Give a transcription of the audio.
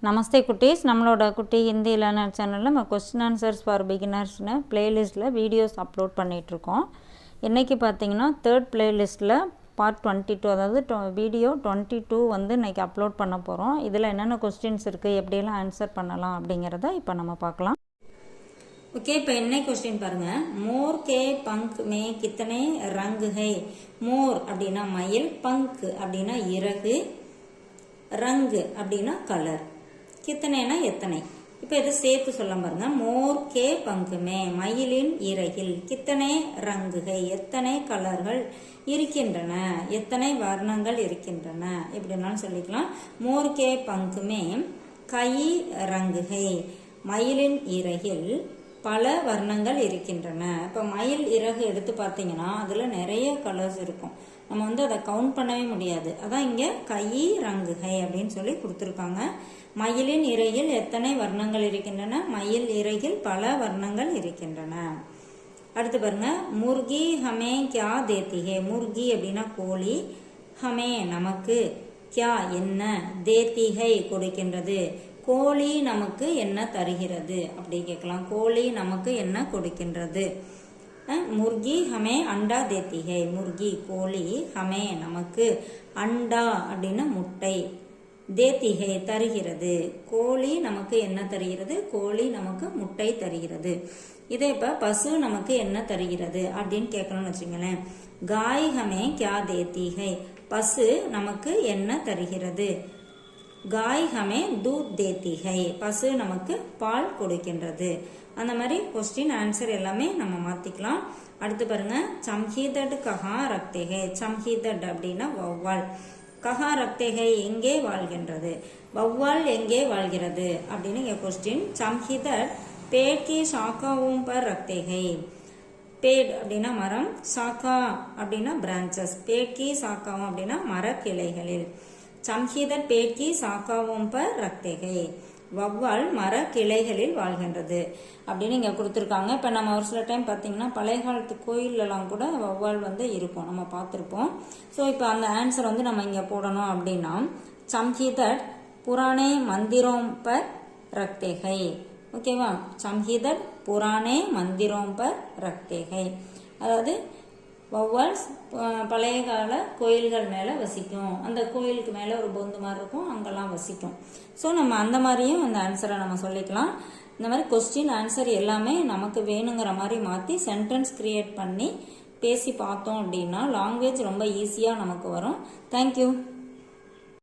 நமஸ்தே குட்டீஸ், நம்மளோட குட்டி ஹிந்தி லேர்னர் சேனலில் நம்ம கொஸ்டின் ஆன்சர்ஸ் ஃபார் பிகினர்ஸ்னு பிளேலிஸ்ட்டில் வீடியோஸ் அப்லோட் பண்ணிகிட்ருக்கோம். இன்றைக்கி பார்த்தீங்கன்னா தேர்ட் பிளேலிஸ்ட்டில் பார்ட் 22, அதாவது வீடியோ 22 வந்து இன்றைக்கி அப்லோட் பண்ண போகிறோம். இதில் என்னென்ன கொஸ்டின்ஸ் இருக்குது, எப்படியெல்லாம் ஆன்சர் பண்ணலாம் அப்படிங்கிறத இப்போ நம்ம பார்க்கலாம். ஓகே, இப்போ என்ன கொஸ்டின் பாருங்கள். மோர் கே பங்க் மே கித்தனை ரங்கு ஹை. மோர் அப்படின்னா மயில், பங்க் அப்படின்னா இறகு, ரங்கு அப்படின்னா கலர், கித்தனைனா எத்தனை. இப்போ இதை சேர்த்து சொல்ல பாருங்க. மோர் கே பங்குமே, மயிலின் இறகில், கித்தனை ரங்குகை, எத்தனை கலர்கள் இருக்கின்றன, எத்தனை வர்ணங்கள் இருக்கின்றன, எப்படின்னாலும் சொல்லிக்கலாம். மோர் கே பங்குமே கை ரங்குகை, மயிலின் இறகில் பல வர்ணங்கள் இருக்கின்றன. இப்போ மயில் இறகு எடுத்து பார்த்தீங்கன்னா அதில் நிறைய கலர்ஸ் இருக்கும். நம்ம வந்து அதை கவுண்ட் பண்ணவே முடியாது. அதான் இங்கே கை ரங்குகை அப்படின்னு சொல்லி கொடுத்துருக்காங்க. மயிலின் இறகில் எத்தனை வர்ணங்கள் இருக்கின்றன, மயில் இறகில் பல வர்ணங்கள் இருக்கின்றன. அடுத்து பாருங்க. முர்கி ஹமே கியா தேத்திகே. முர்கி அப்படின்னா கோழி, ஹமே நமக்கு, கியா என்ன, தேத்திகை கொடுக்கின்றது, கோழி நமக்கு என்ன தருகிறது அப்படி கேட்கலாம். கோழி நமக்கு என்ன கொடுக்கின்றது. முர்கி ஹமே அண்டா தேத்திகை. முர்கி கோழி, ஹமே நமக்கு, அண்டா அப்படின்னா முட்டை, தேத்திகை தருகிறது, கோழி நமக்கு என்ன தருகிறது, கோழி நமக்கு முட்டை தருகிறது. இதே இப்ப பசு நமக்கு என்ன தருகிறது அப்படின்னு கேட்கணும்னு வச்சுங்களேன். காய் ஹமே கியா தேத்திகை. பசு நமக்கு என்ன தருகிறது. காய் ஹமே தூத் தேத்திகை. பசு நமக்கு பால் கொடுக்கின்றது. அந்த மாதிரி கொஸ்டின் ஆன்சர் எல்லாமே நம்ம மாத்திக்கலாம். அடுத்து பாருங்க. சம்ஹிதட் கஹா ரக்தேகை. சம்ஹிதட் அப்படின்னா வௌவால், கஹா ரக்தேகை எங்கே வாழ்கின்றது, வௌவால் எங்கே வாழ்கிறது அப்படின்னு இங்க கொஸ்டின். சம்ஹிதட் பேட் கி சாக்காவும் பர் ரக்தேகை. பேட் அப்படின்னா மரம், சாக்கா அப்படின்னா பிரான்சஸ், பேட் கி சாக்காவும் அப்படின்னா மர கிளைகளில். சம்ஹிதட் பேட் கி சாக்காவும் பர் ரக்தேகை, வௌவால் மர கிளைகளில் வாழ்கின்றது அப்படின்னு இங்கே கொடுத்துருக்காங்க. இப்போ நம்ம ஒரு சில டைம் பார்த்தீங்கன்னா பழைய காலத்து கோயிலெல்லாம் கூட வௌவால் வந்து இருக்கும், நம்ம பார்த்துருப்போம். ஸோ இப்போ அந்த ஆன்சர் வந்து நம்ம இங்கே போடணும் அப்படின்னா சம்ஹிதட் புராணே மந்திரோம் பர் ரக்தேகை. ஓகேவா. சம்ஹிதட் புராணே மந்திரோம் பர் ரக்தேகை, அதாவது வௌவால்ஸ் பழைய கால கோயில்கள் மேலே வசிக்கும். அந்த கோயிலுக்கு மேலே ஒரு பொந்து மாதிரி இருக்கும், அங்கெல்லாம் வசிக்கும். ஸோ நம்ம அந்த மாதிரியும் அந்த ஆன்சரை நம்ம சொல்லிக்கலாம். இந்த மாதிரி கொஸ்டின் ஆன்சர் எல்லாமே நமக்கு வேணுங்கிற மாதிரி மாற்றி சென்டென்ஸ் கிரியேட் பண்ணி பேசி பார்த்தோம் அப்படின்னா லாங்குவேஜ் ரொம்ப ஈஸியாக நமக்கு வரும். தேங்க்யூ.